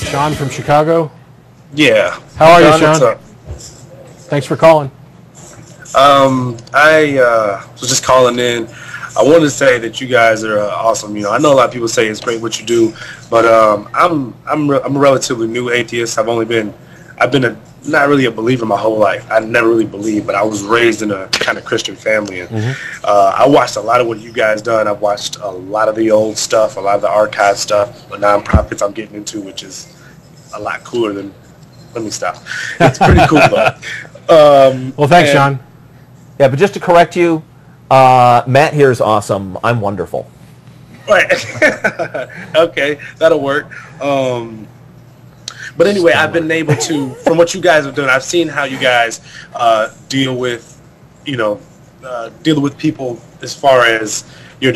it Sean from Chicago? Yeah. How are you, John, Sean? what's up? Thanks for calling. I was just calling in. I wanted to say that you guys are awesome. You know, I know a lot of people say it's great what you do, but I'm a relatively new atheist. I've been not really a believer my whole life. I never really believed, but I was raised in a kind of Christian family, and I watched a lot of what you guys done. I've watched a lot of the old stuff, a lot of the archive stuff, the nonprofits I'm getting into, which is a lot cooler than. Let me stop. It's pretty cool though. Well, thanks, Sean. Yeah, but just to correct you, Matt here is awesome. I'm wonderful. Right. Okay, that'll work. But anyway, I've been able to, from what you guys have done, I've seen how you guys deal with people as far as your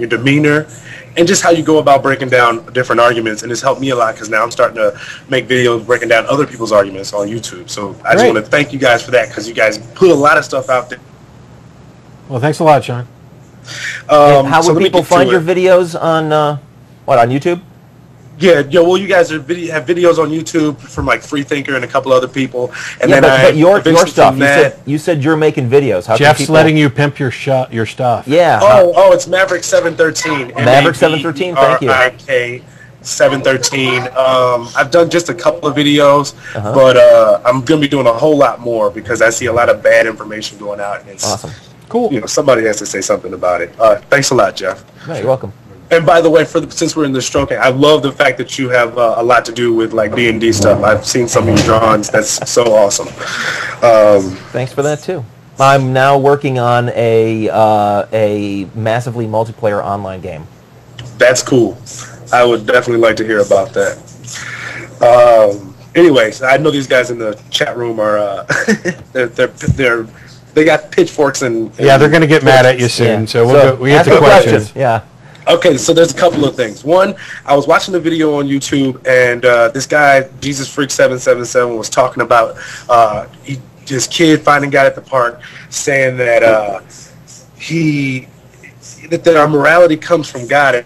demeanor and just how you go about breaking down different arguments. And it's helped me a lot because now I'm starting to make videos breaking down other people's arguments on YouTube. So I just want to thank you guys for that because you guys put a lot of stuff out there. Well, thanks a lot, Sean. How would people find your videos on on YouTube? Yeah, well, you guys have videos on YouTube from like Freethinker and a couple other people, and then but your stuff. You said you're making videos. How Jeff's letting you pimp your stuff. Yeah. Oh, it's Maverick 713. Maverick 713. Thank you. MAVRIK 713. I've done just a couple of videos, but I'm gonna be doing a whole lot more because I see a lot of bad information going out, and it's awesome. Cool. You know, somebody has to say something about it. Thanks a lot, Jeff. No, you're welcome. And by the way, since we're in the stroking, I love the fact that you have a lot to do with like D&D stuff. I've seen some of your drawings. That's so awesome. Thanks for that too. I'm now working on a massively multiplayer online game. That's cool. I would definitely like to hear about that. Anyways, I know these guys in the chat room are they got pitchforks and yeah, they're going to get mad at you soon. Yeah. So we get to questions. Yeah. Okay, so there's a couple of things. One, I was watching a video on YouTube, and this guy, Jezuzfreek 777, was talking about this kid finding God at the park, saying that that our morality comes from God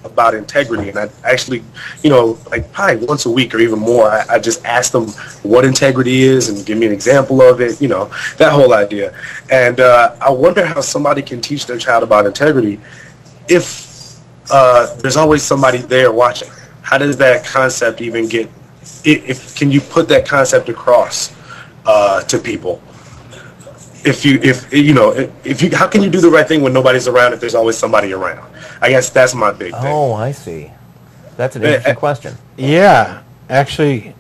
about integrity. And I actually, like probably once a week or even more, I just ask them what integrity is and give me an example of it, that whole idea. And I wonder how somebody can teach their child about integrity if there's always somebody there watching. How does that concept even get, can you put that concept across to people? How can you do the right thing when nobody's around if there's always somebody around? I guess that's my big thing. Oh, I see. That's an interesting question. Yeah, actually,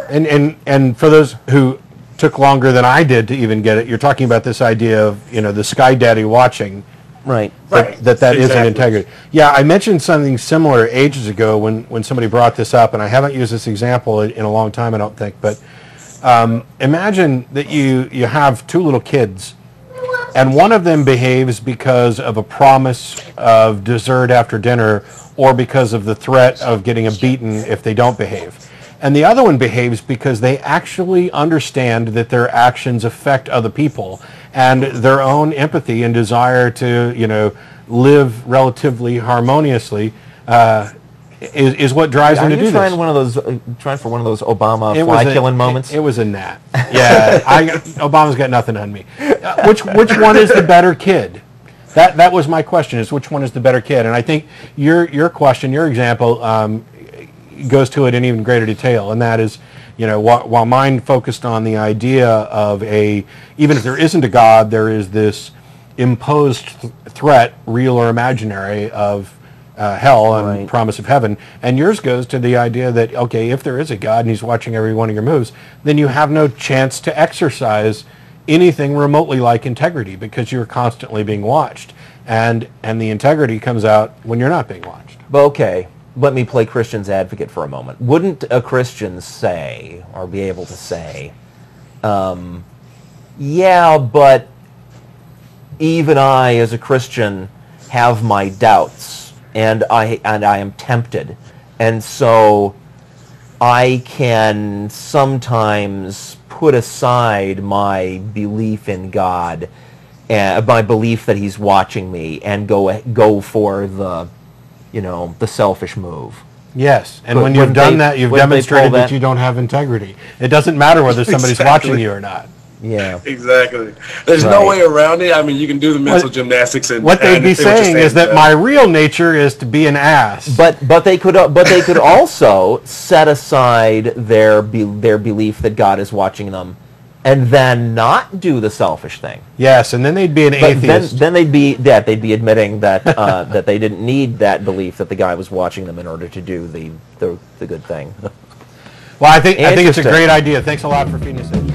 and for those who took longer than I did to even get it, you're talking about this idea of the Sky Daddy watching, right? That exactly. Isn't integrity. Yeah, I mentioned something similar ages ago when somebody brought this up, and I haven't used this example in a long time, I don't think, but. Imagine that you have two little kids, and one of them behaves because of a promise of dessert after dinner or because of the threat of getting beaten if they don't behave. And the other one behaves because they actually understand that their actions affect other people and their own empathy and desire to, live relatively harmoniously is what drives them to do this. Trying for one of those Obama fly-killing moments? It was a gnat. Yeah, Obama's got nothing on me. Which one is the better kid? That was my question, is which one is the better kid? And I think your question, your example, goes to it in even greater detail, and that is, while mine focused on the idea of even if there isn't a God, there is this imposed threat, real or imaginary, of hell and promise of heaven, and yours goes to the idea that, okay, if there is a God and he's watching every one of your moves, then you have no chance to exercise anything remotely like integrity because you're constantly being watched, and the integrity comes out when you're not being watched. Okay, let me play Christian's advocate for a moment. Wouldn't a Christian say, or be able to say, yeah, but even I as a Christian have my doubts, and I am tempted, and so I can sometimes put aside my belief in God, my belief that he's watching me, and go for the the selfish move. Yes, and But when you've wouldn't done they- that, you've wouldn't they pull demonstrated that that- you don't have integrity. It doesn't matter whether somebody's Exactly. watching you or not. Yeah. Exactly. There's no Right. way around it. I mean, you can do the mental What- gymnastics and What they'd and be say what you're saying is that Jeff. my real nature is to be an ass. But they could also set aside their belief that God is watching them, and then not do the selfish thing. Yes, and then they'd be an But atheist. then they'd be admitting that that they didn't need that belief that the guy was watching them in order to do the good thing. Well, I think it's a Interesting. great idea. Thanks a lot for feeding us in.